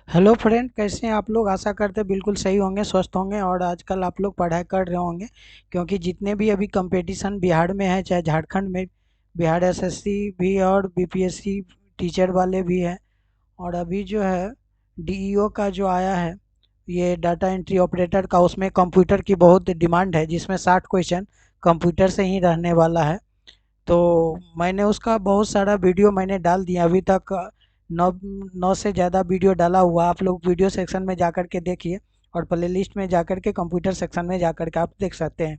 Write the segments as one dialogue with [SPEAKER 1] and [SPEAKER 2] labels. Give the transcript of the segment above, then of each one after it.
[SPEAKER 1] Hello friend, कैसे हैं आप लोग। आशा करते हैं बिल्कुल सही होंगे, स्वस्थ होंगे और आजकल आप लोग पढ़ाई कर रहे होंगे। क्योंकि जितने भी अभी कंपटीशन बिहार में है, चाहे झारखंड में, बिहार एसएससी भी और बीपीएससी टीचर वाले भी हैं। और अभी जो है डीईओ का जो आया है, ये डाटा एंट्री ऑपरेटर का, उसमें कंप्यूटर की बहुत डिमांड है, जिसमें 60 क्वेश्चन कंप्यूटर से ही रहने वाला है। तो मैंने उसका बहुत सारा वीडियो मैंने डाल दिया अभी तक। 9 से ज़्यादा वीडियो डाला हुआ, आप लोग वीडियो सेक्शन में जाकर के देखिए और प्ले लिस्ट में जाकर के कंप्यूटर सेक्शन में जाकर के आप देख सकते हैं,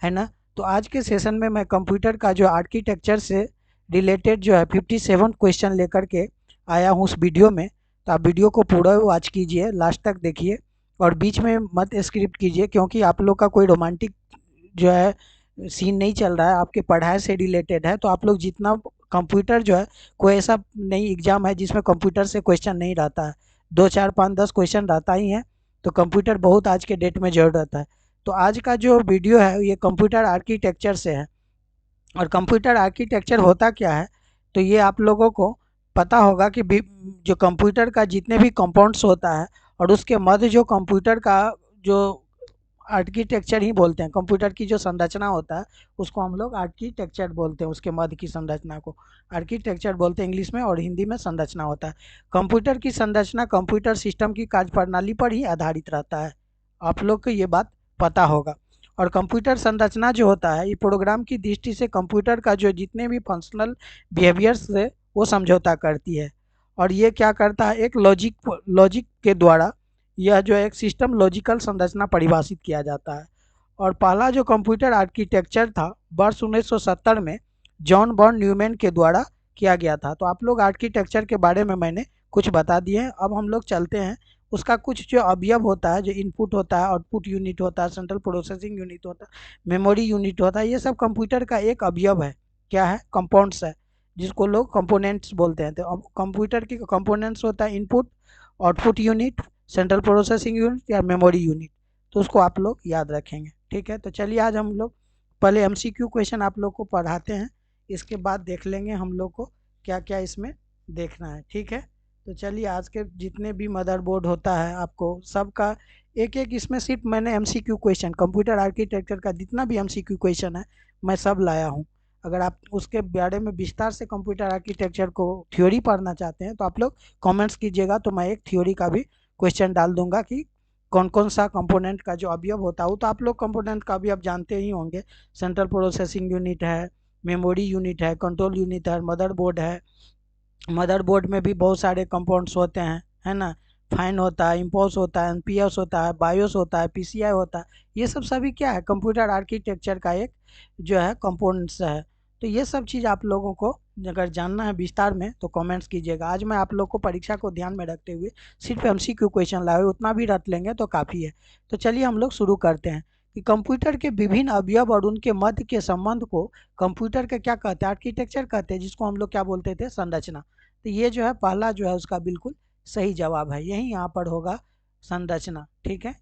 [SPEAKER 1] है ना। तो आज के सेशन में मैं कंप्यूटर का जो आर्किटेक्चर से रिलेटेड जो है 57 क्वेश्चन लेकर के आया हूँ उस वीडियो में। तो आप वीडियो को पूरा वॉच कीजिए, लास्ट तक देखिए और बीच में मत स्क्रिप्ट कीजिए, क्योंकि आप लोग का कोई रोमांटिक जो है सीन नहीं चल रहा है, आपके पढ़ाई से रिलेटेड है। तो आप लोग जितना कंप्यूटर जो है, कोई ऐसा नहीं एग्जाम है जिसमें कंप्यूटर से क्वेश्चन नहीं रहता है। 2 4 5 10 क्वेश्चन रहता ही है। तो कंप्यूटर बहुत आज के डेट में ज़रूरत है। तो आज का जो वीडियो है ये कंप्यूटर आर्किटेक्चर से है। और कंप्यूटर आर्किटेक्चर होता क्या है, तो ये आप लोगों को पता होगा कि जो कंप्यूटर का जितने भी कंपाउंड्स होता है और उसके मध्य जो कंप्यूटर का जो आर्किटेक्चर ही बोलते हैं, कंप्यूटर की जो संरचना होता है उसको हम लोग आर्किटेक्चर बोलते हैं। उसके मध्य की संरचना को आर्किटेक्चर बोलते हैं इंग्लिश में, और हिंदी में संरचना होता है। कंप्यूटर की संरचना कंप्यूटर सिस्टम की कार्यप्रणाली पर ही आधारित रहता है, आप लोग को ये बात पता होगा। और कंप्यूटर संरचना जो होता है, ये प्रोग्राम की दृष्टि से कंप्यूटर का जो जितने भी फंक्शनल बिहेवियर्स है वो समझौता करती है। और ये क्या करता है, एक लॉजिक लॉजिक के द्वारा यह जो एक सिस्टम लॉजिकल संरचना परिभाषित किया जाता है। और पहला जो कंप्यूटर आर्किटेक्चर था वर्ष 1970 में जॉन बॉर्न न्यूमैन के द्वारा किया गया था। तो आप लोग आर्किटेक्चर के बारे में मैंने कुछ बता दिए हैं। अब हम लोग चलते हैं उसका कुछ जो अवयव होता है, जो इनपुट होता है, आउटपुट यूनिट होता है, सेंट्रल प्रोसेसिंग यूनिट होता है, मेमोरी यूनिट होता है, ये सब कंप्यूटर का एक अवयव है। क्या है? कंपाउंड्स है, जिसको लोग कंपोनेंट्स बोलते हैं। तो अब कंप्यूटर की कंपोनेंट्स होता है input, output unit, central processing unit या मेमोरी यूनिट। तो उसको आप लोग याद रखेंगे, ठीक है। तो चलिए आज हम लोग पहले एमसीक्यू क्वेश्चन आप लोग को पढ़ाते हैं, इसके बाद देख लेंगे हम लोग को क्या क्या इसमें देखना है, ठीक है। तो चलिए, आज के जितने भी मदरबोर्ड होता है आपको सबका एक एक, इसमें सिर्फ मैंने एमसीक्यू क्वेश्चन कंप्यूटर आर्किटेक्चर का जितना भी एमसीक्यू क्वेश्चन है मैं सब लाया हूँ। अगर आप उसके बारे में विस्तार से कंप्यूटर आर्किटेक्चर को थ्योरी पढ़ना चाहते हैं तो आप लोग कमेंट्स कीजिएगा, तो मैं एक थ्योरी का भी क्वेश्चन डाल दूंगा कि कौन कौन सा कंपोनेंट का जो अवयव होता है। वो तो आप लोग कंपोनेंट का अवयव जानते ही होंगे। सेंट्रल प्रोसेसिंग यूनिट है, मेमोरी यूनिट है, कंट्रोल यूनिट है, मदरबोर्ड है। मदरबोर्ड में भी बहुत सारे कंपाउंड्स होते हैं, है ना। फाइन होता है, इम्पोस होता है, एनपीएस होता है, बायोस होता है, पीसीआई होता है। ये सब सभी क्या है, कंप्यूटर आर्किटेक्चर का एक जो है कंपोनेंट्स है। तो ये सब चीज़ आप लोगों को अगर जानना है विस्तार में तो कमेंट्स कीजिएगा। आज मैं आप लोग को परीक्षा को ध्यान में रखते हुए सिर्फ एमसीक्यू क्वेश्चन लाए, उतना भी रट लेंगे तो काफ़ी है। तो चलिए हम लोग शुरू करते हैं कि कंप्यूटर के विभिन्न अवयव और उनके मध्य के संबंध को कंप्यूटर का क्या कहते हैं, आर्किटेक्चर कहते हैं, जिसको हम लोग क्या बोलते थे, संरचना। तो ये जो है पहला जो है उसका बिल्कुल सही जवाब है, यही यहाँ पर होगा संरचना, ठीक है।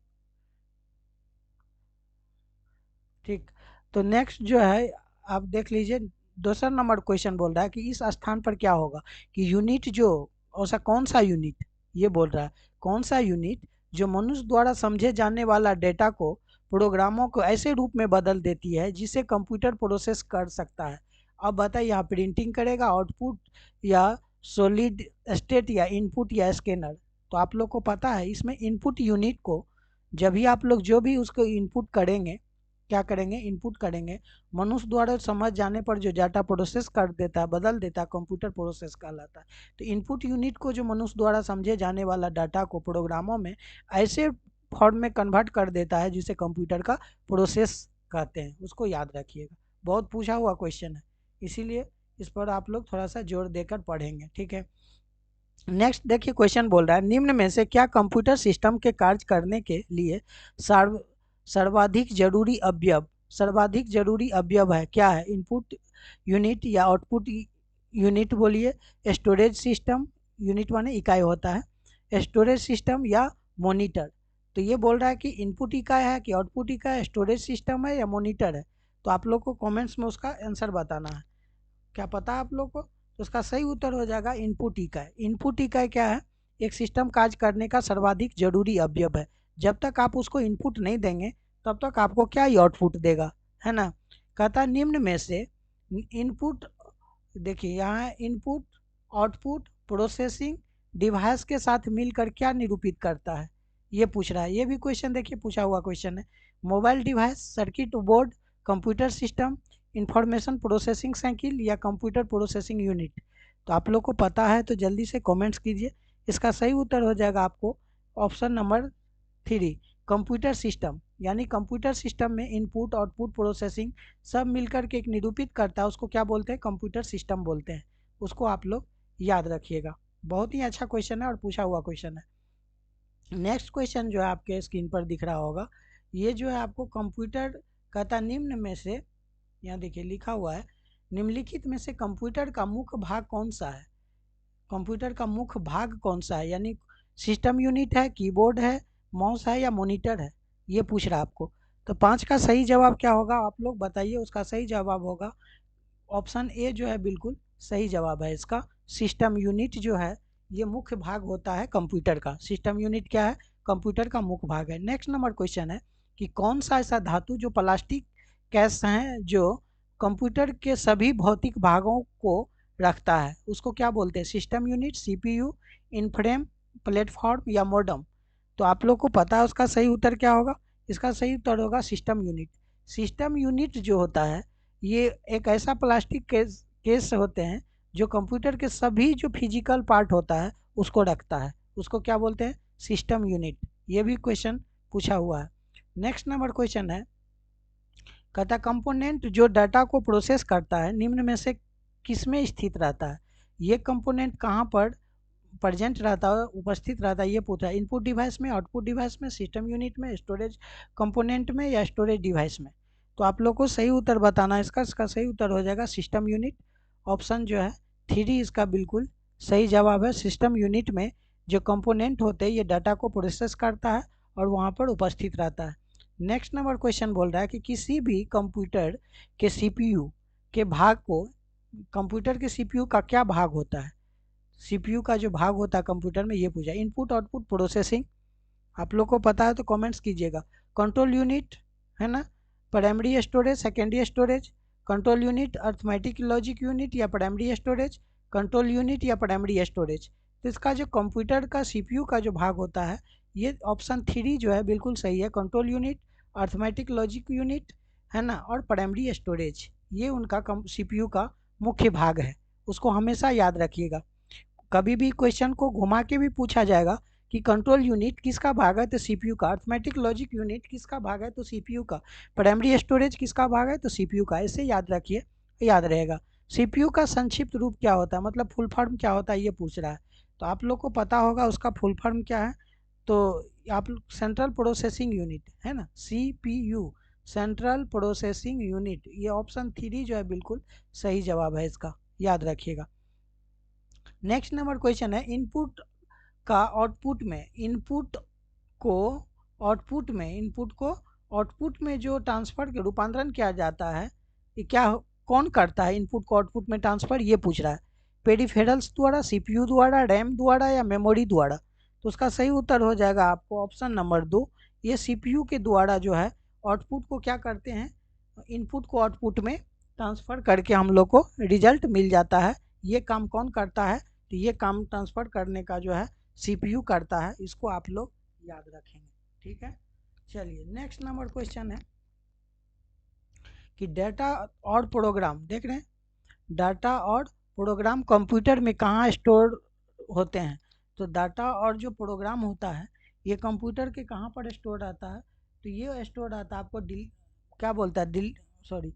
[SPEAKER 1] ठीक। तो नेक्स्ट जो है आप देख लीजिए, दूसरा नंबर क्वेश्चन बोल रहा है कि इस स्थान पर क्या होगा, कि यूनिट जो, ऐसा कौन सा यूनिट, ये बोल रहा है कौन सा यूनिट जो मनुष्य द्वारा समझे जाने वाला डेटा को प्रोग्रामों को ऐसे रूप में बदल देती है जिसे कंप्यूटर प्रोसेस कर सकता है। अब बताइए, यहाँ प्रिंटिंग करेगा, आउटपुट या सॉलिड स्टेट या इनपुट या स्कैनर। तो आप लोग को पता है इसमें इनपुट यूनिट को जब भी आप लोग जो भी उसको इनपुट करेंगे, क्या करेंगे, इनपुट करेंगे, मनुष्य द्वारा समझ जाने पर जो डाटा प्रोसेस कर देता है, बदल देता है, कंप्यूटर प्रोसेस कहलाता है। तो इनपुट यूनिट को जो मनुष्य द्वारा समझे जाने वाला डाटा को प्रोग्रामों में ऐसे फॉर्म में कन्वर्ट कर देता है जिसे कंप्यूटर का प्रोसेस कहते हैं, उसको याद रखिएगा। बहुत पूछा हुआ क्वेश्चन है, इसीलिए इस पर आप लोग थोड़ा सा जोर देकर पढ़ेंगे, ठीक है। नेक्स्ट देखिए, क्वेश्चन बोल रहा है निम्न में से क्या कंप्यूटर सिस्टम के कार्य करने के लिए सर्व सर्वाधिक जरूरी अवयव, सर्वाधिक जरूरी अवयव है, क्या है, इनपुट यूनिट या आउटपुट यूनिट बोलिए, स्टोरेज सिस्टम, यूनिट माने इकाई होता है, स्टोरेज सिस्टम या मॉनिटर। तो ये बोल रहा है कि इनपुट इकाई है कि आउटपुट इकाई, स्टोरेज सिस्टम है या मॉनिटर है। तो आप लोग को कमेंट्स में उसका आंसर बताना है। क्या पता है आप लोग को? तो उसका सही उत्तर हो जाएगा इनपुट इकाई। इनपुट इकाई क्या है, एक सिस्टम कार्य करने का सर्वाधिक जरूरी अवयव है। जब तक आप उसको इनपुट नहीं देंगे तब तक आपको क्या ही आउटपुट देगा, है ना। कहता है निम्न में से इनपुट, देखिए यहाँ इनपुट आउटपुट प्रोसेसिंग डिवाइस के साथ मिलकर क्या निरूपित करता है, ये पूछ रहा है। ये भी क्वेश्चन देखिए पूछा हुआ क्वेश्चन है। Mobile device, circuit board, computer system, information processing cycle या कंप्यूटर प्रोसेसिंग यूनिट। तो आप लोग को पता है तो जल्दी से कमेंट्स कीजिए। इसका सही उत्तर हो जाएगा आपको ऑप्शन नंबर 3, कंप्यूटर सिस्टम। यानी कंप्यूटर सिस्टम में इनपुट आउटपुट प्रोसेसिंग सब मिलकर के एक निरूपित करता है, उसको क्या बोलते हैं, कंप्यूटर सिस्टम बोलते हैं। उसको आप लोग याद रखिएगा। बहुत ही अच्छा क्वेश्चन है और पूछा हुआ क्वेश्चन है। नेक्स्ट क्वेश्चन जो है आपके स्क्रीन पर दिख रहा होगा, ये जो है आपको कंप्यूटर कहता निम्न में से, यहाँ देखिए लिखा हुआ है, निम्नलिखित में से कंप्यूटर का मुख्य भाग कौन सा है। कंप्यूटर का मुख्य भाग कौन सा है, यानी सिस्टम यूनिट है, कीबोर्ड है, माउस है या मॉनिटर है, ये पूछ रहा है आपको। तो 5 का सही जवाब क्या होगा आप लोग बताइए। उसका सही जवाब होगा ऑप्शन ए जो है बिल्कुल सही जवाब है इसका। सिस्टम यूनिट जो है ये मुख्य भाग होता है कंप्यूटर का। सिस्टम यूनिट क्या है, कंप्यूटर का मुख्य भाग है। नेक्स्ट नंबर क्वेश्चन है कि कौन सा ऐसा धातु जो प्लास्टिक कैस है जो कंप्यूटर के सभी भौतिक भागों को रखता है, उसको क्या बोलते हैं, सिस्टम यूनिट, सीपीयू, इनफ्रेम, प्लेटफॉर्म या मॉडम। तो आप लोग को पता है उसका सही उत्तर क्या होगा। इसका सही उत्तर होगा सिस्टम यूनिट। सिस्टम यूनिट जो होता है ये एक ऐसा प्लास्टिक केस होते हैं जो कंप्यूटर के सभी जो फिजिकल पार्ट होता है उसको रखता है, उसको क्या बोलते हैं, सिस्टम यूनिट। ये भी क्वेश्चन पूछा हुआ है। नेक्स्ट नंबर क्वेश्चन है, कहता कंपोनेंट जो डाटा को प्रोसेस करता है निम्न में से किस में स्थित रहता है। ये कंपोनेंट कहाँ पर प्रेजेंट रहता है, उपस्थित रहता है, ये पूछा है। इनपुट डिवाइस में, आउटपुट डिवाइस में, सिस्टम यूनिट में, स्टोरेज कंपोनेंट में या स्टोरेज डिवाइस में। तो आप लोग को सही उत्तर बताना है इसका। इसका सही उत्तर हो जाएगा सिस्टम यूनिट। ऑप्शन जो है 3 इसका बिल्कुल सही जवाब है। सिस्टम यूनिट में जो कंपोनेंट होते हैं ये डाटा को प्रोसेस करता है और वहाँ पर उपस्थित रहता है। नेक्स्ट नंबर क्वेश्चन बोल रहा है कि किसी भी कंप्यूटर के सीपीयू के भाग को, कंप्यूटर के सीपीयू का क्या भाग होता है, सीपीयू का जो भाग होता है कंप्यूटर में, ये पूछा। इनपुट आउटपुट प्रोसेसिंग आप लोग को पता है तो कमेंट्स कीजिएगा। कंट्रोल यूनिट है ना, primary storage, secondary storage, control unit, arithmetic logic unit या प्राइमरी स्टोरेज, कंट्रोल यूनिट या प्राइमरी स्टोरेज। तो इसका जो कंप्यूटर का सीपीयू का जो भाग होता है ये ऑप्शन 3 जो है बिल्कुल सही है। Control unit, arithmetic logic unit, है ना, और प्राइमरी स्टोरेज, ये उनका सीपीयू का मुख्य भाग है। उसको हमेशा याद रखिएगा। कभी भी क्वेश्चन को घुमा के भी पूछा जाएगा कि कंट्रोल यूनिट किसका भाग है तो सीपीयू का, अर्थमेटिक लॉजिक यूनिट किसका भाग है तो सीपीयू का, प्राइमरी स्टोरेज किसका भाग है तो सीपीयू का। ऐसे याद रखिए, याद रहेगा। सीपीयू का संक्षिप्त रूप क्या होता है, मतलब फुल फॉर्म क्या होता है, ये पूछ रहा है। तो आप लोग को पता होगा उसका फुल फॉर्म क्या है। तो आप सेंट्रल प्रोसेसिंग यूनिट है ना, सीपीयू, सेंट्रल प्रोसेसिंग यूनिट। ये ऑप्शन 3 जो है बिल्कुल सही जवाब है इसका, याद रखिएगा। नेक्स्ट नंबर क्वेश्चन है, इनपुट का आउटपुट में, को इनपुट को आउटपुट में जो ट्रांसफर के रूपांतरण किया जाता है, ये क्या कौन करता है, इनपुट को आउटपुट में ट्रांसफर, ये पूछ रहा है। पेरिफेरल्स द्वारा, सीपीयू द्वारा, रैम द्वारा या मेमोरी द्वारा। तो उसका सही उत्तर हो जाएगा आपको ऑप्शन नंबर 2, ये सीपीयू के द्वारा जो है आउटपुट को क्या करते हैं, इनपुट को आउटपुट में ट्रांसफर करके हम लोग को रिजल्ट मिल जाता है। ये काम कौन करता है, तो ये काम ट्रांसफर करने का जो है सीपीयू करता है। इसको आप लोग याद रखेंगे, ठीक है। चलिए नेक्स्ट नंबर क्वेश्चन है कि डाटा और प्रोग्राम, देख रहे हैं, डाटा और प्रोग्राम कंप्यूटर में कहाँ स्टोर होते हैं। तो डाटा और जो प्रोग्राम होता है ये कंप्यूटर के कहाँ पर स्टोर रहता है, तो ये स्टोर रहता है आपको क्या बोलता है, सॉरी,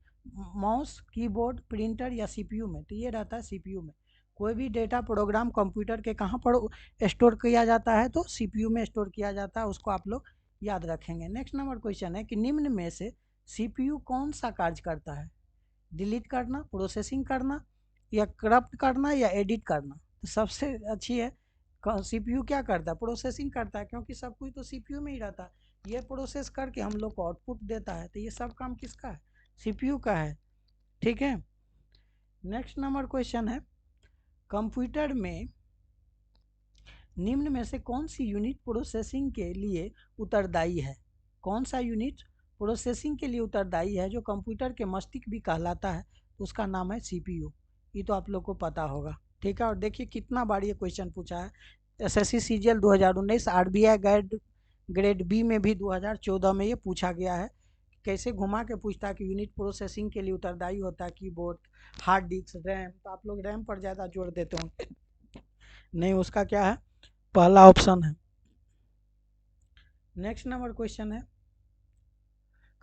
[SPEAKER 1] माउस, कीबोर्ड, प्रिंटर या सीपीयू में। तो ये रहता है सीपीयू में। कोई भी डेटा प्रोग्राम कंप्यूटर के कहाँ पर स्टोर किया जाता है तो सीपीयू में स्टोर किया जाता है, उसको आप लोग याद रखेंगे। नेक्स्ट नंबर क्वेश्चन है कि निम्न में से सीपीयू कौन सा कार्य करता है, डिलीट करना, प्रोसेसिंग करना या करप्ट करना या एडिट करना। तो सबसे अच्छी है, सीपीयू क्या करता है, प्रोसेसिंग करता है, क्योंकि सब कुछ तो सीपीयू में ही रहता है। ये प्रोसेस करके हम लोग को आउटपुट देता है, तो ये सब काम किसका है, सीपीयू का है, ठीक है। नेक्स्ट नंबर क्वेश्चन है, कंप्यूटर में निम्न में से कौन सी यूनिट प्रोसेसिंग के लिए उत्तरदायी है? कौन सा यूनिट प्रोसेसिंग के लिए उत्तरदायी है जो कंप्यूटर के मस्तिष्क भी कहलाता है? तो उसका नाम है सीपीयू। ये तो आप लोग को पता होगा, ठीक है। और देखिए कितना बार ये क्वेश्चन पूछा है। SSC CGL 2019, RBI grade B में भी 2014 में ये पूछा गया है। कैसे घुमा के पूछता है कि यूनिट प्रोसेसिंग के लिए उत्तरदायी होता है कीबोर्ड, हार्ड डिस्क, रैम। तो आप लोग रैम पर ज़्यादा जोर देते होंगे, नहीं, उसका क्या है, पहला ऑप्शन है। नेक्स्ट नंबर क्वेश्चन है,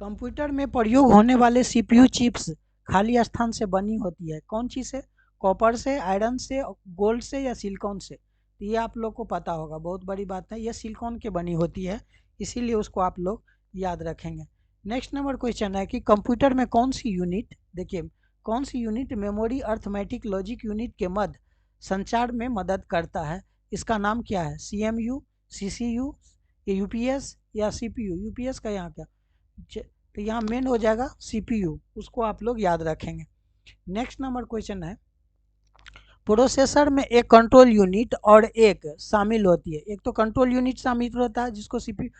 [SPEAKER 1] कंप्यूटर में प्रयोग होने वाले सीपीयू चिप्स खाली स्थान से बनी होती है, कौन चीज़ से? कॉपर से, आयरन से, गोल्ड से या सिलिकॉन से? तो ये आप लोग को पता होगा, बहुत बड़ी बात है, ये सिलिकॉन के बनी होती है, इसीलिए उसको आप लोग याद रखेंगे। नेक्स्ट नंबर क्वेश्चन है कि कंप्यूटर में कौन सी यूनिट, देखिए, कौन सी unit memory, arithmetic, logic unit के मध्य संचार में मदद करता है? इसका नाम क्या है? सीएमयू, सीसीयू, यूपीएस या सीपीयू? यूपीएस का यहाँ क्या, तो यहाँ मेन हो जाएगा सीपीयू, उसको आप लोग याद रखेंगे। नेक्स्ट नंबर क्वेश्चन है, प्रोसेसर में एक कंट्रोल यूनिट और एक शामिल होती है। एक तो कंट्रोल यूनिट शामिल होता है जिसको सीपीयू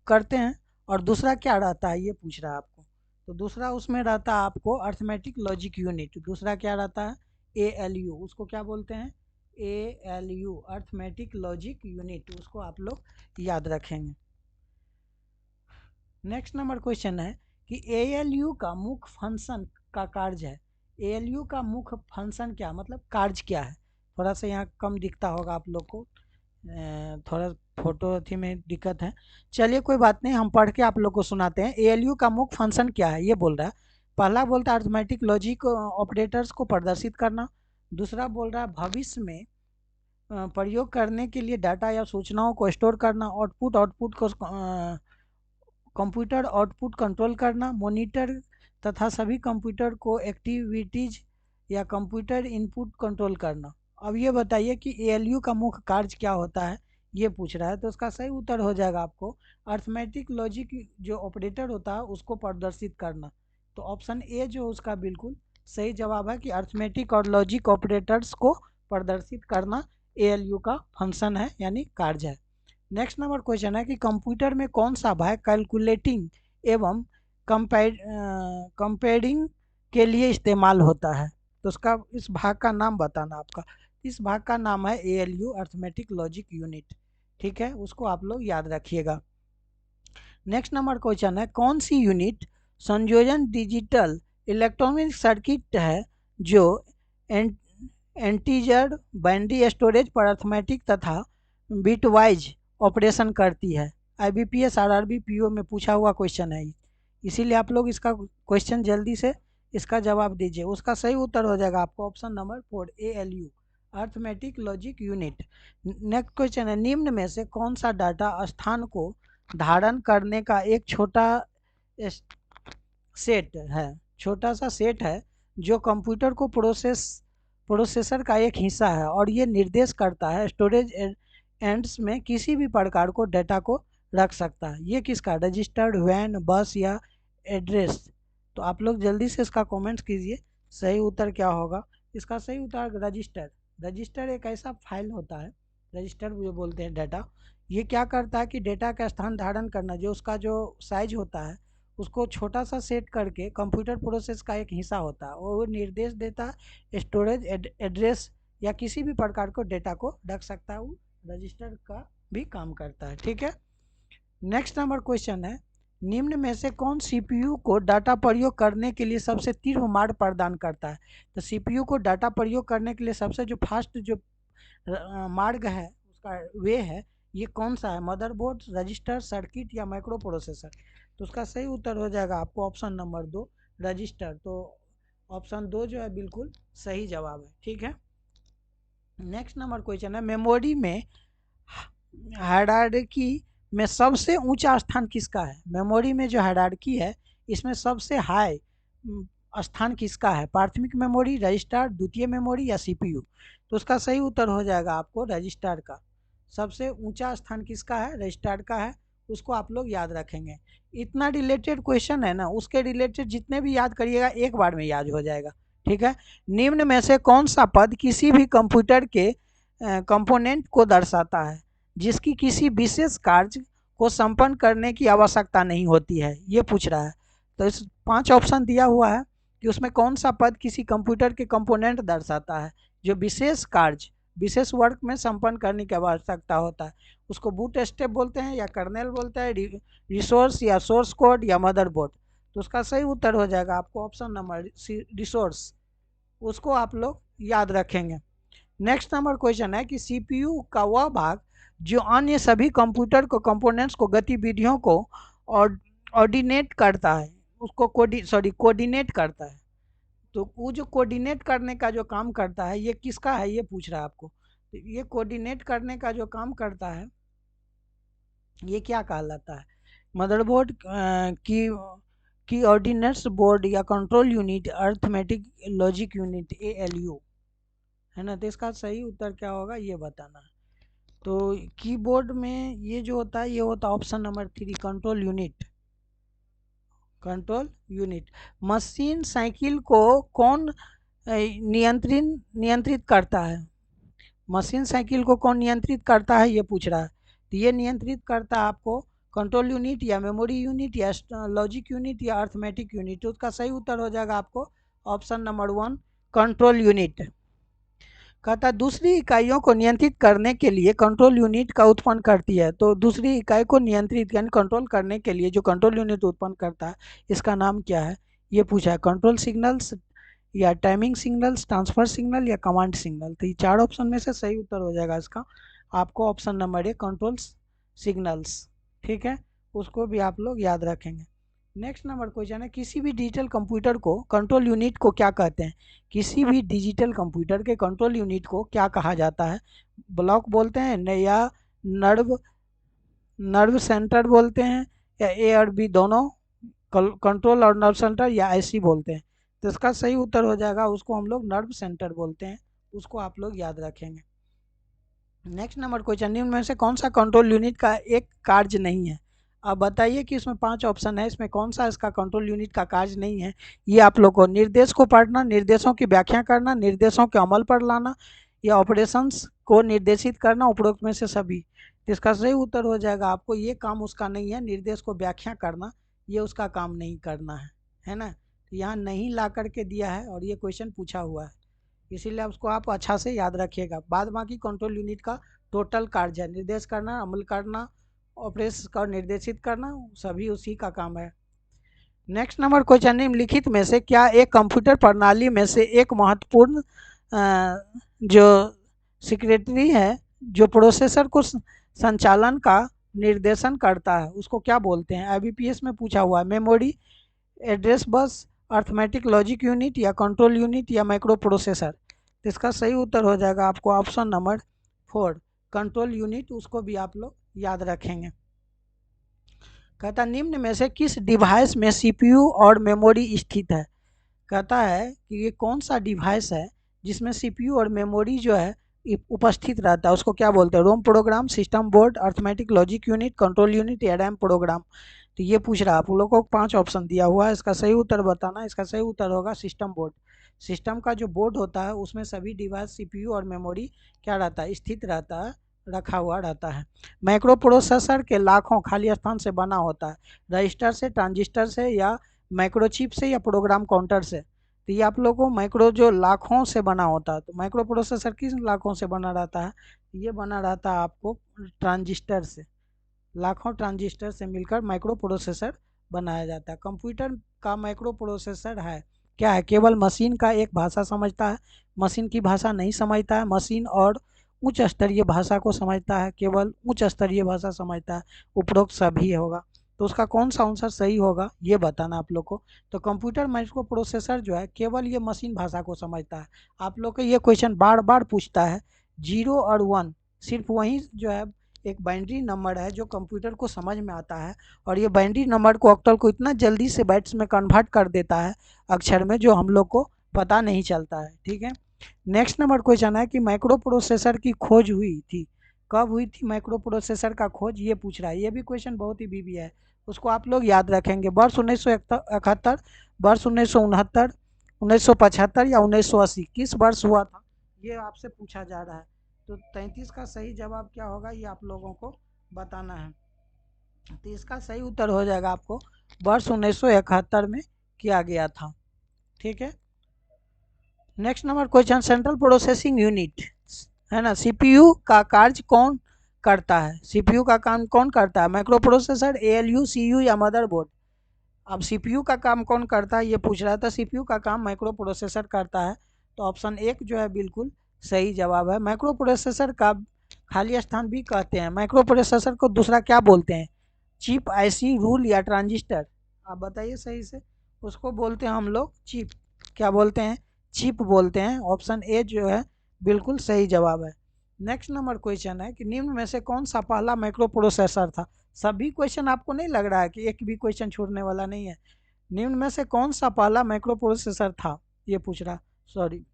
[SPEAKER 1] करते हैं, और दूसरा क्या रहता है ये पूछ रहा है आपको। तो दूसरा उसमें रहता है आपको अर्थमेटिक लॉजिक यूनिट। दूसरा क्या रहता है? एएलयू, उसको क्या बोलते हैं? एएलयू, अर्थमेटिक लॉजिक यूनिट, उसको आप लोग याद रखेंगे। नेक्स्ट नंबर क्वेश्चन है कि एएलयू का मुख्य फंक्शन का कार्य है। एएलयू का मुख्य फंक्शन क्या, मतलब कार्य क्या है? थोड़ा सा यहाँ कम दिखता होगा आप लोग को, थोड़ा फोटो अथी में दिक्कत है। चलिए कोई बात नहीं, हम पढ़ के आप लोग को सुनाते हैं। एएलयू का मुख्य फंक्शन क्या है ये बोल रहा है। पहला बोलता है अर्थमेटिक लॉजिक ऑपरेटर्स को प्रदर्शित करना। दूसरा बोल रहा है भविष्य में प्रयोग करने के लिए डाटा या सूचनाओं को स्टोर करना। आउटपुट को कंप्यूटर आउटपुट कंट्रोल करना। मॉनिटर तथा सभी कंप्यूटर को एक्टिविटीज या कंप्यूटर इनपुट कंट्रोल करना। अब ये बताइए कि एएलयू का मुख्य कार्य क्या होता है, ये पूछ रहा है। तो उसका सही उत्तर हो जाएगा आपको अर्थमेटिक लॉजिक जो ऑपरेटर होता है उसको प्रदर्शित करना। तो ऑप्शन ए जो उसका बिल्कुल सही जवाब है कि अर्थमेटिक और लॉजिक ऑपरेटर्स को प्रदर्शित करना एएलयू का फंक्शन है, यानी कार्य है। नेक्स्ट नंबर क्वेश्चन है कि कंप्यूटर में कौन सा भाग कैलकुलेटिंग एवं कंपेयरिंग के लिए इस्तेमाल होता है? तो उसका इस भाग का नाम बताना आपका। इस भाग का नाम है एएलयू, अर्थमेटिक लॉजिक यूनिट, ठीक है, उसको आप लोग याद रखिएगा। नेक्स्ट नंबर क्वेश्चन है, कौन सी यूनिट संयोजन डिजिटल इलेक्ट्रॉनिक सर्किट है जो एंटीजर बाइनरी स्टोरेज पर अर्थमेटिक तथा बिटवाइज ऑपरेशन करती है? आईबीपीएस, आरआरबी, पीओ में पूछा हुआ क्वेश्चन है, इसीलिए आप लोग इसका क्वेश्चन जल्दी से इसका जवाब दीजिए। उसका सही उत्तर हो जाएगा आपको option number 4, ALU, arithmetic logic unit. Next question है, निम्न में से कौन सा डाटा स्थान को धारण करने का एक छोटा सेट है, छोटा सा सेट है जो कंप्यूटर को प्रोसेसर का एक हिस्सा है और ये निर्देश करता है स्टोरेज एंड्स में किसी भी प्रकार को डेटा को रख सकता है? ये किसका, रजिस्टर्ड, वैन, बस या एड्रेस? तो आप लोग जल्दी से इसका कमेंट्स कीजिए, सही उत्तर क्या होगा। इसका सही उत्तर रजिस्टर। रजिस्टर एक ऐसा फाइल होता है, रजिस्टर जो बोलते हैं डाटा, ये क्या करता है कि डेटा का स्थान धारण करना, जो उसका जो साइज होता है उसको छोटा सा सेट करके कंप्यूटर प्रोसेस का एक हिस्सा होता है और वो निर्देश देता है स्टोरेज एड्रेस या किसी भी प्रकार को डेटा को रख सकता है, वो रजिस्टर का भी काम करता है, ठीक है। नेक्स्ट नंबर क्वेश्चन है, निम्न में से कौन सीपीयू को डाटा प्रयोग करने के लिए सबसे तीव्र मार्ग प्रदान करता है? तो सीपीयू को डाटा प्रयोग करने के लिए सबसे जो फास्ट जो मार्ग है, उसका वे है, ये कौन सा है? मदरबोर्ड, रजिस्टर, सर्किट या माइक्रो प्रोसेसर? तो उसका सही उत्तर हो जाएगा आपको ऑप्शन नंबर 2, रजिस्टर। तो ऑप्शन 2 जो है बिल्कुल सही जवाब है, ठीक है। नेक्स्ट नंबर क्वेश्चन है, मेमोरी में हायरार्की में सबसे ऊंचा स्थान किसका है? मेमोरी में जो हायरार्की है इसमें सबसे हाई स्थान किसका है? प्राथमिक मेमोरी, रजिस्टर, द्वितीय मेमोरी या सीपीयू? तो उसका सही उत्तर हो जाएगा आपको रजिस्टर का। सबसे ऊंचा स्थान किसका है? रजिस्टर का है, उसको आप लोग याद रखेंगे। इतना रिलेटेड क्वेश्चन है ना, उसके रिलेटेड जितने भी याद करिएगा एक बार में याद हो जाएगा, ठीक है। निम्न में से कौन सा पद किसी भी कंप्यूटर के कंपोनेंट को दर्शाता है जिसकी किसी विशेष कार्य को संपन्न करने की आवश्यकता नहीं होती है, ये पूछ रहा है। तो इस 5 ऑप्शन दिया हुआ है कि उसमें कौन सा पद किसी कंप्यूटर के कंपोनेंट दर्शाता है जो विशेष कार्य विशेष वर्क में संपन्न करने की आवश्यकता होता है। उसको बूट स्टेप बोलते हैं या कर्नेल बोलते हैं, रिसोर्स या सोर्स कोड या मदरबोर्ड। तो उसका सही उत्तर हो जाएगा आपको ऑप्शन नंबर रिसोर्स, उसको आप लोग याद रखेंगे। नेक्स्ट नंबर क्वेश्चन है कि सीपीयू का वह भाग जो अन्य सभी कंप्यूटर को कंपोनेंट्स को गतिविधियों को ऑर्डिनेट करता है, उसको कोऑर्डिनेट करता है। तो वो जो कोऑर्डिनेट करने का जो काम करता है ये किसका है, ये पूछ रहा है आपको। तो ये कोऑर्डिनेट करने का जो काम करता है ये क्या कहलाता है? मदरबोर्ड की ऑर्डिनेट्स बोर्ड या control unit, arithmetic logic unit, ALU, है ना। तो इसका सही उत्तर क्या होगा ये बताना है। तो कीबोर्ड में ये जो होता है ये होता है option number 3 control unit. Control unit. Machine cycle को कौन नियंत्रित करता है? मशीन साइकिल को कौन नियंत्रित करता है ये पूछ रहा है। तो ये नियंत्रित करता है आपको कंट्रोल यूनिट या मेमोरी यूनिट या लॉजिक यूनिट या अर्थमेटिक यूनिट। तो उसका सही उत्तर हो जाएगा आपको ऑप्शन नंबर 1 कंट्रोल यूनिट। कहता है दूसरी इकाइयों को नियंत्रित करने के लिए कंट्रोल यूनिट का उत्पन्न करती है। तो दूसरी इकाई को नियंत्रित यानी कंट्रोल करने के लिए जो कंट्रोल यूनिट उत्पन्न करता है इसका नाम क्या है ये पूछा है। कंट्रोल सिग्नल्स या टाइमिंग सिग्नल्स, ट्रांसफर सिग्नल या कमांड सिग्नल। तो ये 4 ऑप्शन में से सही उत्तर हो जाएगा इसका आपको ऑप्शन नंबर 1 कंट्रोल सिग्नल्स। ठीक है, उसको भी आप लोग याद रखेंगे। नेक्स्ट नंबर क्वेश्चन है किसी भी डिजिटल कंप्यूटर को कंट्रोल यूनिट को क्या कहते हैं? किसी भी डिजिटल कंप्यूटर के कंट्रोल यूनिट को क्या कहा जाता है? ब्लॉक बोलते हैं या नर्व नर्व सेंटर बोलते हैं या ए और बी दोनों, कंट्रोल और नर्व सेंटर या IC बोलते हैं? तो इसका सही उत्तर हो जाएगा उसको हम लोग नर्व सेंटर बोलते हैं, उसको आप लोग याद रखेंगे। नेक्स्ट नंबर क्वेश्चन निम्न में से कौन सा कंट्रोल यूनिट का एक कार्य नहीं है? अब बताइए कि इसमें 5 ऑप्शन है, इसमें कौन सा इसका कंट्रोल यूनिट का कार्य नहीं है? ये आप लोग को निर्देश को पढ़ना, निर्देशों की व्याख्या करना, निर्देशों के अमल पर लाना या ऑपरेशंस को निर्देशित करना, उपरोक्त में से सभी। इसका सही उत्तर हो जाएगा आपको ये काम उसका नहीं है, निर्देश को व्याख्या करना ये उसका काम नहीं करना है ना। तो यहाँ नहीं ला करके दिया है और ये क्वेश्चन पूछा हुआ है, इसीलिए उसको आप अच्छा से याद रखिएगा। बाद बाकी कंट्रोल यूनिट का टोटल कार्य है निर्देश करना, अमल करना, ऑपरेशन का निर्देशित करना, सभी उसी का काम है। नेक्स्ट नंबर क्वेश्चन निम्नलिखित में से क्या एक कंप्यूटर प्रणाली में से एक महत्वपूर्ण जो सेक्रेटरी है जो प्रोसेसर को संचालन का निर्देशन करता है उसको क्या बोलते हैं? IBPS में पूछा हुआ है। Memory, address bus, arithmetic logic unit या कंट्रोल यूनिट या माइक्रो प्रोसेसर। तो इसका सही उत्तर हो जाएगा आपको ऑप्शन नंबर 4 कंट्रोल यूनिट, उसको भी आप लोग याद रखेंगे। कहता निम्न में से किस डिवाइस में CPU और मेमोरी स्थित है? कहता है कि ये कौन सा डिवाइस है जिसमें CPU और मेमोरी जो है उपस्थित रहता है, उसको क्या बोलते हैं? ROM program, system board, arithmetic logic unit, control unit या रैम प्रोग्राम। तो ये पूछ रहा है, आप लोगों को 5 ऑप्शन दिया हुआ है, इसका सही उत्तर बताना। इसका सही उत्तर होगा सिस्टम बोर्ड। सिस्टम का जो बोर्ड होता है उसमें सभी डिवाइस CPU और मेमोरी क्या रहता है? स्थित रहता है, रखा हुआ रहता है। माइक्रो प्रोसेसर के लाखों खाली स्थान से बना होता है, रजिस्टर से, ट्रांजिस्टर से या माइक्रोचिप से या प्रोग्राम काउंटर से। तो ये आप लोगों को माइक्रो जो लाखों से बना होता है, तो माइक्रो प्रोसेसर किस लाखों से बना रहता है? ये बना रहता है आपको ट्रांजिस्टर से, लाखों ट्रांजिस्टर से मिलकर माइक्रो प्रोसेसर बनाया जाता है। कंप्यूटर का माइक्रो प्रोसेसर है क्या है? केवल मशीन का एक भाषा समझता है, मशीन की भाषा नहीं समझता है, मशीन और उच्च स्तरीय भाषा को समझता है, केवल उच्च स्तरीय भाषा समझता है, उपरोक्त सभी होगा। तो उसका कौन सा आंसर सही होगा ये बताना आप लोग को। तो कंप्यूटर माइक्रो प्रोसेसर जो है केवल ये मशीन भाषा को समझता है। आप लोग को ये क्वेश्चन बार बार पूछता है। 0 और 1 सिर्फ वही जो है एक बाइनरी नंबर है जो कंप्यूटर को समझ में आता है, और ये बाइनरी नंबर को ऑक्टल को इतना जल्दी से बाइट्स में कन्वर्ट कर देता है अक्षर में, जो हम लोग को पता नहीं चलता है। ठीक है, नेक्स्ट नंबर क्वेश्चन है कि माइक्रो प्रोसेसर की खोज हुई थी, कब हुई थी माइक्रो प्रोसेसर का खोज, ये पूछ रहा है। ये भी क्वेश्चन बहुत ही बीबी है, उसको आप लोग याद रखेंगे। वर्ष 1971, वर्ष 1969, 1975 या 1980, किस वर्ष हुआ था ये आपसे पूछा जा रहा है। तो 33 का सही जवाब क्या होगा ये आप लोगों को बताना है। तो इसका सही उत्तर हो जाएगा आपको वर्ष 1971 में किया गया था। ठीक है। Next number question, central processing unit है ना, सीपीयू का कार्य कौन करता है? सीपीयू का काम कौन करता है? माइक्रो प्रोसेसर, एएलयू, सीयू या मदरबोर्ड? अब सीपीयू का काम कौन करता है ये पूछ रहा था। सीपीयू का काम माइक्रो प्रोसेसर करता है, तो ऑप्शन एक जो है बिल्कुल सही जवाब है। माइक्रो प्रोसेसर का खाली स्थान भी कहते हैं। माइक्रो प्रोसेसर को दूसरा क्या बोलते हैं? चिप, आईसी, रूल या ट्रांजिस्टर? आप बताइए सही से। उसको बोलते हैं हम लोग चिप। क्या बोलते हैं? चिप बोलते हैं। ऑप्शन ए जो है बिल्कुल सही जवाब है। नेक्स्ट नंबर क्वेश्चन है कि निम्न में से कौन सा पहला माइक्रो प्रोसेसर था? सभी क्वेश्चन आपको नहीं लग रहा है कि एक भी क्वेश्चन छोड़ने वाला नहीं है? निम्न में से कौन सा पहला माइक्रो प्रोसेसर था ये पूछ रहा, सॉरी,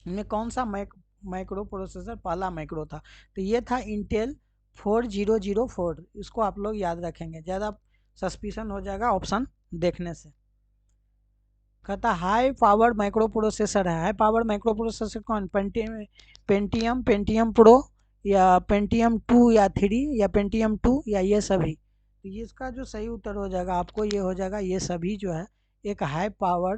[SPEAKER 1] इनमें कौन सा माइक्रो प्रोसेसर पहला माइक्रो था? तो ये था इंटेल 4004। इसको आप लोग याद रखेंगे, ज़्यादा सस्पिशन हो जाएगा ऑप्शन देखने से। कहता हाई पावर माइक्रो प्रोसेसर है। हाई पावर माइक्रो प्रोसेसर कौन? पेंटियम, पेंटियम प्रो या पेंटियम 2 या 3 या पेंटियम 2 या ये सभी? तो ये इसका जो सही उत्तर हो जाएगा आपको ये हो जाएगा ये सभी जो है एक हाई पावर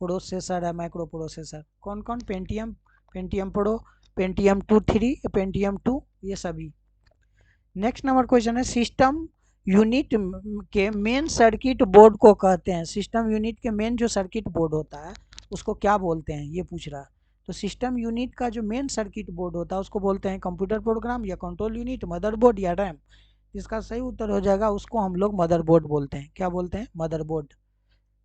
[SPEAKER 1] प्रोसेसर है माइक्रो प्रोसेसर। कौन कौन? Pentium, Pentium pro, Pentium 2 3, Pentium 2, ये सभी। नेक्स्ट नंबर क्वेश्चन है सिस्टम यूनिट के मेन सर्किट बोर्ड को कहते हैं। सिस्टम यूनिट के मेन जो सर्किट बोर्ड होता है उसको क्या बोलते हैं ये पूछ रहा है। तो सिस्टम यूनिट का जो मेन सर्किट बोर्ड होता है उसको बोलते हैं कंप्यूटर प्रोग्राम या कंट्रोल यूनिट, मदरबोर्ड या रैम? इसका सही उत्तर हो जाएगा उसको हम लोग मदरबोर्ड बोलते हैं। क्या बोलते हैं? मदरबोर्ड।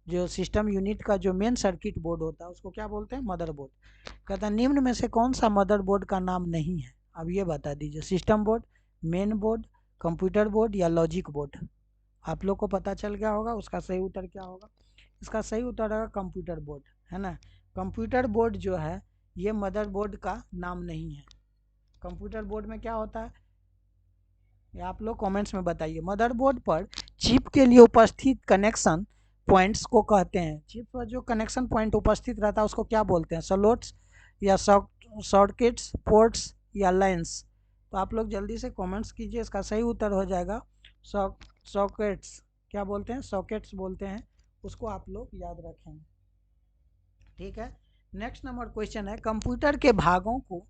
[SPEAKER 1] जो सिस्टम यूनिट का जो मेन सर्किट बोर्ड होता है उसको क्या बोलते हैं? मदरबोर्ड। कहता है निम्न में से कौन सा मदरबोर्ड का नाम नहीं है? अब ये बता दीजिए। System board, main board, computer board या लॉजिक बोर्ड? आप लोग को पता चल गया होगा उसका सही उत्तर क्या होगा। इसका सही उत्तर है कंप्यूटर बोर्ड, है ना। कंप्यूटर बोर्ड जो है ये मदरबोर्ड का नाम नहीं है। कंप्यूटर बोर्ड में क्या होता है ये आप लोग कमेंट्स में बताइए। मदरबोर्ड पर चिप के लिए उपस्थित कनेक्शन पॉइंट्स को कहते हैं। चिप पर जो कनेक्शन पॉइंट उपस्थित रहता है उसको क्या बोलते हैं? स्लॉट्स या सर्किट्स, पोर्ट्स या लाइन्स? तो आप लोग जल्दी से कमेंट्स कीजिए। इसका सही उत्तर हो जाएगा सॉकेट्स। क्या बोलते हैं? सॉकेट्स बोलते हैं। उसको आप लोग याद रखेंगे। ठीक है। नेक्स्ट नंबर क्वेश्चन है कंप्यूटर के भागों को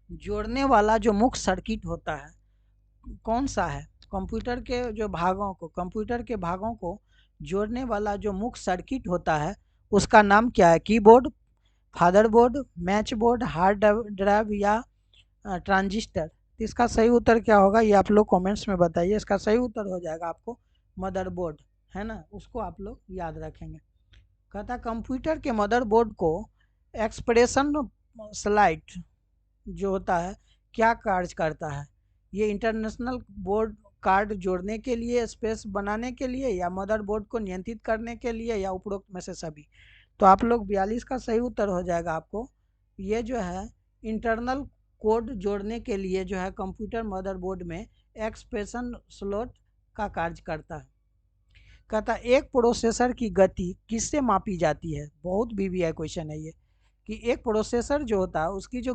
[SPEAKER 1] जोड़ने वाला जो मुख्य सर्किट होता है कौन सा है? कंप्यूटर के भागों को जोड़ने वाला जो मुख्य सर्किट होता है उसका नाम क्या है? Keyboard, fatherboard, match board, hard drive या ट्रांजिस्टर? तो इसका सही उत्तर क्या होगा ये आप लोग कमेंट्स में बताइए। इसका सही उत्तर हो जाएगा आपको मदरबोर्ड, है ना। उसको आप लोग याद रखेंगे। कहता कंप्यूटर के मदरबोर्ड को एक्सप्रेशन स्लाइड जो होता है क्या कार्य करता है? ये इंटरनेशनल बोर्ड कार्ड जोड़ने के लिए, स्पेस बनाने के लिए, या मदरबोर्ड को नियंत्रित करने के लिए, या उपरोक्त में से सभी? तो आप लोग 42 का सही उत्तर हो जाएगा आपको। ये जो है इंटरनल कोड जोड़ने के लिए जो है कंप्यूटर मदरबोर्ड में एक्सप्रेशन स्लॉट का कार्य करता है। कहता एक प्रोसेसर की गति किससे मापी जाती है? बहुत वीवीआई क्वेश्चन है ये कि एक प्रोसेसर जो होता है उसकी जो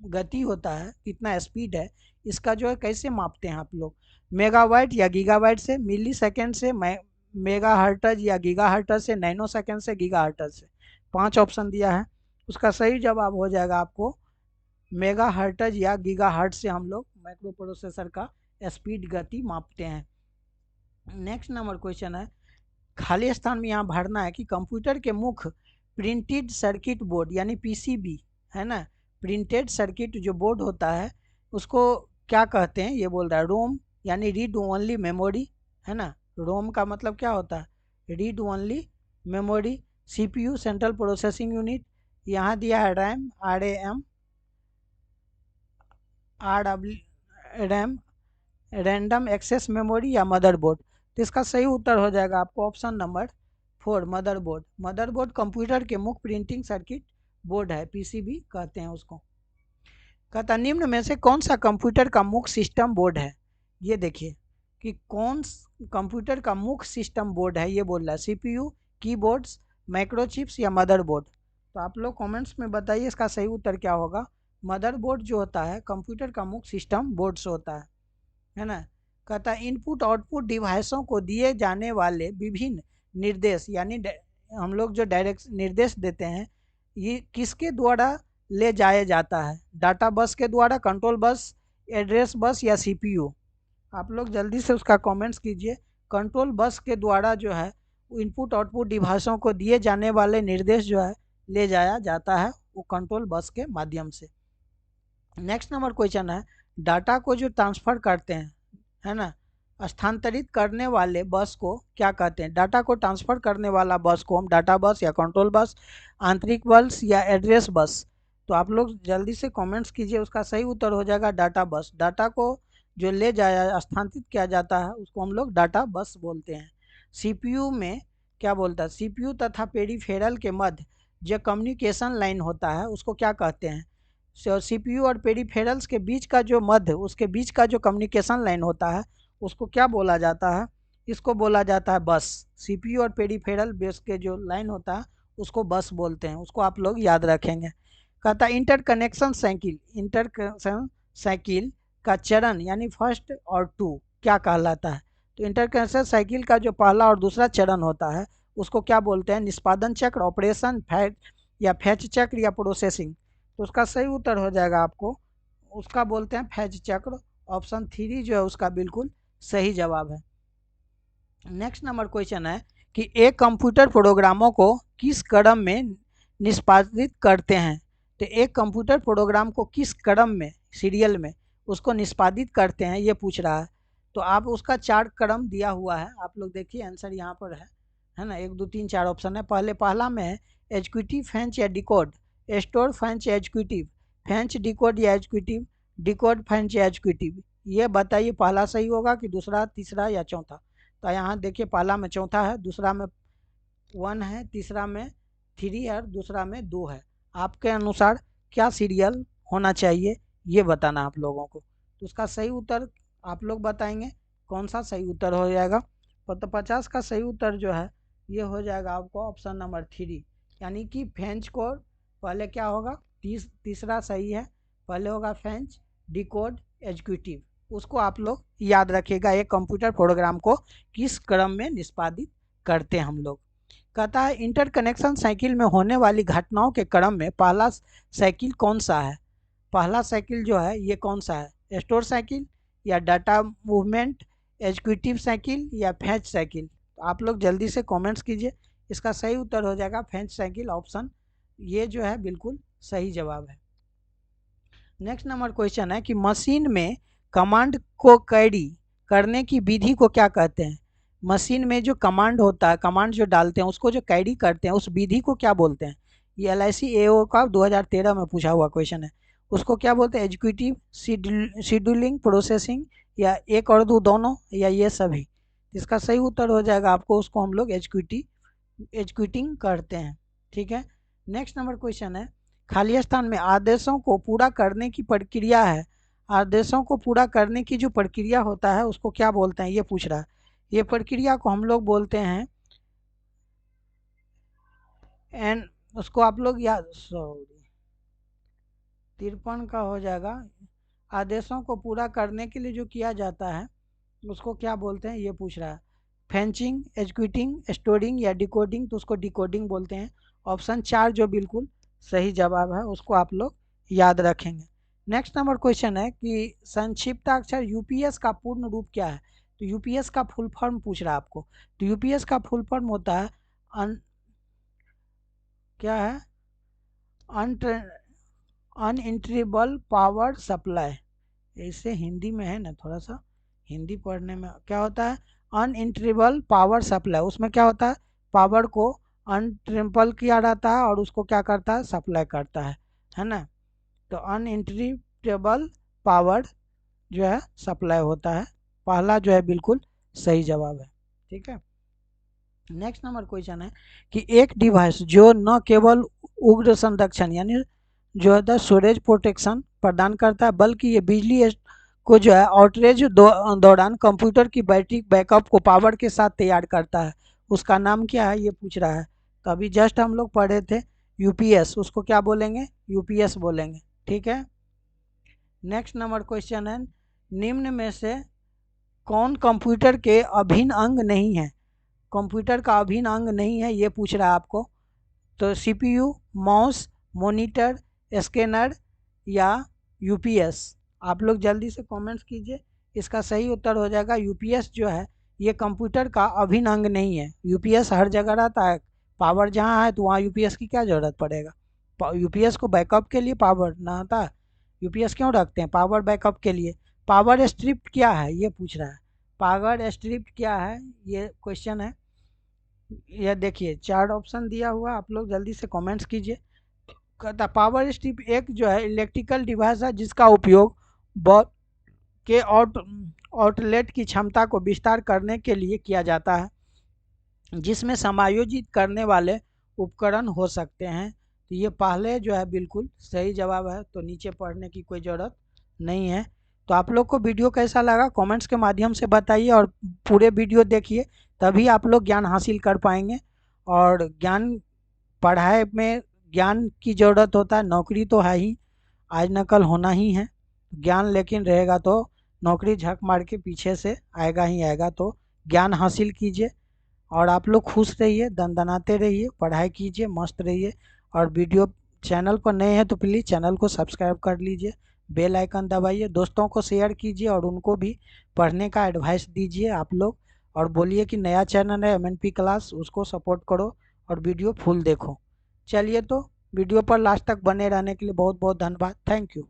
[SPEAKER 1] गति होता है, कितना स्पीड है, इसका जो है कैसे मापते हैं आप लोग? मेगावाइट या गीगावाइट से, मिली सेकेंड से, मेगा हर्टज या गीगा हर्टज से, नैनो सेकेंड से, गीगा हर्टज से? 5 ऑप्शन दिया है। उसका सही जवाब हो जाएगा आपको मेगा हर्टज या गीगा हर्ट से हम लोग माइक्रो प्रोसेसर का स्पीड गति मापते हैं। नेक्स्ट नंबर क्वेश्चन है खाली स्थान में यहाँ भरना है कि कंप्यूटर के मुख्य प्रिंटेड सर्किट बोर्ड यानी पीसीबी, है ना, प्रिंटेड सर्किट जो बोर्ड होता है उसको क्या कहते हैं? ये बोल रहा है रोम यानी रीड ओनली मेमोरी, है ना। रोम का मतलब क्या होता है? Read only memory. CPU central processing unit, यहाँ दिया है RAM, RAM, RAM, random access memory या मदरबोर्ड? तो इसका सही उत्तर हो जाएगा आपको option number 4 motherboard. Motherboard computer के मुख्य प्रिंटिंग सर्किट बोर्ड है, पीसीबी कहते हैं उसको। कहता निम्न में से कौन सा कंप्यूटर का मुख्य सिस्टम बोर्ड है? ये देखिए कि कौन कंप्यूटर का मुख्य सिस्टम बोर्ड है ये बोल रहा है। सीपीयू, कीबोर्ड्स, माइक्रोचिप्स या मदरबोर्ड? तो आप लोग कमेंट्स में बताइए इसका सही उत्तर क्या होगा। मदरबोर्ड जो होता है कंप्यूटर का मुख्य सिस्टम बोर्ड से होता है ना। कहता है इनपुट आउटपुट डिवाइसों को दिए जाने वाले विभिन्न निर्देश, यानी हम लोग जो डायरेक्ट निर्देश देते हैं ये किसके द्वारा ले जाया जाता है, डाटा बस के द्वारा, कंट्रोल बस, एड्रेस बस या सीपीयू। आप लोग जल्दी से उसका कमेंट्स कीजिए। कंट्रोल बस के द्वारा जो है इनपुट आउटपुट डिवाइसों को दिए जाने वाले निर्देश जो है ले जाया जाता है वो कंट्रोल बस के माध्यम से। नेक्स्ट नंबर क्वेश्चन है डाटा को जो ट्रांसफ़र करते हैं है ना, स्थानांतरित करने वाले बस को क्या कहते हैं। डाटा को ट्रांसफ़र करने वाला बस को हम डाटा बस या कंट्रोल बस, आंतरिक बस या एड्रेस बस। तो आप लोग जल्दी से कमेंट्स कीजिए, उसका सही उत्तर हो जाएगा डाटा बस। डाटा को जो ले जाया स्थानांतरित किया जाता है उसको हम लोग डाटा बस बोलते हैं। सीपीयू में क्या बोलता है, सीपीयू तथा पेरिफेरल के मध्य जो कम्युनिकेशन लाइन होता है उसको क्या कहते हैं। सीपीयू और पेरिफेरल्स के बीच का जो मध्य, उसके बीच का जो कम्युनिकेशन लाइन होता है उसको क्या बोला जाता है, इसको बोला जाता है बस। सीपीयू और पेरिफेरल बेस के जो लाइन होता है उसको बस बोलते हैं, उसको आप लोग याद रखेंगे। कहता है इंटरकनेक्शन साइकिल, इंटरकनेक्शन साइकिल का चरण यानी फर्स्ट और टू क्या कहलाता है। तो इंटरकनेक्शन साइकिल का जो पहला और दूसरा चरण होता है उसको क्या बोलते हैं, निष्पादन चक्र, ऑपरेशन फैच या फैच चक्र या प्रोसेसिंग। तो उसका सही उत्तर हो जाएगा आपको, उसका बोलते हैं फैच चक्र। ऑप्शन 3 जो है उसका बिल्कुल सही जवाब है। नेक्स्ट नंबर क्वेश्चन है कि एक कंप्यूटर प्रोग्रामों को किस क्रम में निष्पादित करते हैं। तो एक कंप्यूटर प्रोग्राम को किस क्रम में, सीरियल में उसको निष्पादित करते हैं ये पूछ रहा है। तो आप उसका 4 क्रम दिया हुआ है, आप लोग देखिए आंसर यहाँ पर है ना। 1 2 3 4 ऑप्शन है। पहला में है एग्जीक्यूटिव, फेंच या डिकोड, स्टोर, फेंच या एग्जीक्यूटिव, फेंच डिकोड या एग्जीक्यूटिव, डिकोड फेंच या एग्जीक्यूटिव। ये बताइए पहला सही होगा कि दूसरा, तीसरा या चौथा। तो यहाँ देखिए पहला में चौथा है, दूसरा में 1 है, तीसरा में 3 है और दूसरा में 2 है। आपके अनुसार क्या सीरियल होना चाहिए ये बताना आप लोगों को। तो उसका सही उत्तर आप लोग बताएंगे कौन सा सही उत्तर हो जाएगा। तो 50 का सही उत्तर जो है ये हो जाएगा आपको ऑप्शन नंबर 3, यानी कि फेंच को पहले क्या होगा, तीसरा सही है, पहले होगा फेंच, डिकोड, एग्जीक्यूटिव। उसको आप लोग याद रखिएगा, एक कंप्यूटर प्रोग्राम को किस क्रम में निष्पादित करते हैं हम लोग। कहता है इंटरकनेक्शन साइकिल में होने वाली घटनाओं के क्रम में पहला साइकिल कौन सा है। पहला साइकिल जो है ये कौन सा है, स्टोर साइकिल या डाटा मूवमेंट, एग्जीक्यूटिव साइकिल या फैच साइकिल। तो आप लोग जल्दी से कमेंट्स कीजिए, इसका सही उत्तर हो जाएगा फैच साइकिल। ऑप्शन ये जो है बिल्कुल सही जवाब है। नेक्स्ट नंबर क्वेश्चन है कि मशीन में कमांड को कैरी करने की विधि को क्या कहते हैं। मशीन में जो कमांड होता है, कमांड जो डालते हैं उसको जो कैरी करते हैं उस विधि को क्या बोलते हैं। ये LIC AO का 2013 में पूछा हुआ क्वेश्चन है। उसको क्या बोलते हैं, एग्जीक्यूटिव, शेड्यूलिंग, प्रोसेसिंग या एक और दो दोनों या ये सभी। इसका सही उत्तर हो जाएगा आपको, उसको हम लोग एग्जीक्यूटिंग करते हैं। ठीक है। नेक्स्ट नंबर क्वेश्चन है खाली स्थान में आदेशों को पूरा करने की प्रक्रिया है, आदेशों को पूरा करने की जो प्रक्रिया होता है उसको क्या बोलते हैं ये पूछ रहा है। ये प्रक्रिया को हम लोग बोलते हैं एंड उसको आप लोग याद, सॉरी 53 का हो जाएगा। आदेशों को पूरा करने के लिए जो किया जाता है उसको क्या बोलते हैं ये पूछ रहा है। फेंचिंग, एग्जीक्यूटिंग, स्टोरिंग या डिकोडिंग, तो उसको डिकोडिंग बोलते हैं। ऑप्शन 4 जो बिल्कुल सही जवाब है उसको आप लोग याद रखेंगे। नेक्स्ट नंबर क्वेश्चन है कि संक्षिप्ताक्षर यूपीएस का पूर्ण रूप क्या है। तो यूपीएस का फुल फॉर्म पूछ रहा है आपको। तो यूपीएस का फुल फॉर्म होता है क्या है, अनइंटरबल पावर सप्लाई। ऐसे हिंदी में है ना, थोड़ा सा हिंदी पढ़ने में क्या होता है, अनइंटरबल पावर सप्लाई। उसमें क्या होता है, पावर को अनट्रिपल किया रहता है और उसको क्या करता है, सप्लाई करता है ना। तो अनइंटरबल पावर जो है सप्लाई होता है, पहला जो है बिल्कुल सही जवाब है। ठीक है। नेक्स्ट नंबर क्वेश्चन है कि एक डिवाइस जो न केवल उग्र संरक्षण यानी जो है स्टोरेज प्रोटेक्शन प्रदान करता है बल्कि ये बिजली को जो है आउटरेज दौरान कंप्यूटर की बैटरी बैकअप को पावर के साथ तैयार करता है, उसका नाम क्या है ये पूछ रहा है। तो अभी जस्ट हम लोग पढ़े थे यूपीएस, उसको क्या बोलेंगे, यूपीएस बोलेंगे। ठीक है। नेक्स्ट नंबर क्वेश्चन है, निम्न में से कौन कंप्यूटर के अभिन्न अंग नहीं है? कंप्यूटर का अभिन्न अंग नहीं है ये पूछ रहा है आपको। तो सीपीयू, माउस, मॉनिटर, स्कैनर या यूपीएस? आप लोग जल्दी से कमेंट्स कीजिए। इसका सही उत्तर हो जाएगा यूपीएस जो है ये कंप्यूटर का अभिन्न अंग नहीं है। यूपीएस हर जगह रहता है, पावर जहाँ है तो वहाँ यूपीएस की क्या ज़रूरत पड़ेगा। यूपीएस को बैकअप के लिए पावर ना आता, यूपीएस क्यों रखते हैं? पावर बैकअप के लिए। पावर स्ट्रिप क्या है ये पूछ रहा है। पावर स्ट्रिप क्या है ये क्वेश्चन है। ये देखिए 4 ऑप्शन दिया हुआ, आप लोग जल्दी से कमेंट्स कीजिए। कहता पावर स्ट्रिप एक जो है इलेक्ट्रिकल डिवाइस है जिसका उपयोग बल्ब के आउटलेट की क्षमता को विस्तार करने के लिए किया जाता है, जिसमें समायोजित करने वाले उपकरण हो सकते हैं। तो ये पहले जो है बिल्कुल सही जवाब है, तो नीचे पढ़ने की कोई ज़रूरत नहीं है। तो आप लोग को वीडियो कैसा लगा कमेंट्स के माध्यम से बताइए, और पूरे वीडियो देखिए तभी आप लोग ज्ञान हासिल कर पाएंगे। और ज्ञान पढ़ाई में ज्ञान की ज़रूरत होता है, नौकरी तो है ही, आज न कल होना ही है। ज्ञान लेकिन रहेगा तो नौकरी झक मार के पीछे से आएगा ही आएगा। तो ज्ञान हासिल कीजिए और आप लोग खुश रहिए, दनदनाते रहिए, पढ़ाई कीजिए, मस्त रहिए। और वीडियो चैनल पर नए हैं तो प्लीज़ चैनल को सब्सक्राइब कर लीजिए, बेल आइकन दबाइए, दोस्तों को शेयर कीजिए और उनको भी पढ़ने का एडवाइस दीजिए आप लोग। और बोलिए कि नया चैनल है एमएनपी क्लास, उसको सपोर्ट करो और वीडियो फुल देखो। चलिए तो वीडियो पर लास्ट तक बने रहने के लिए बहुत बहुत धन्यवाद। Thank you.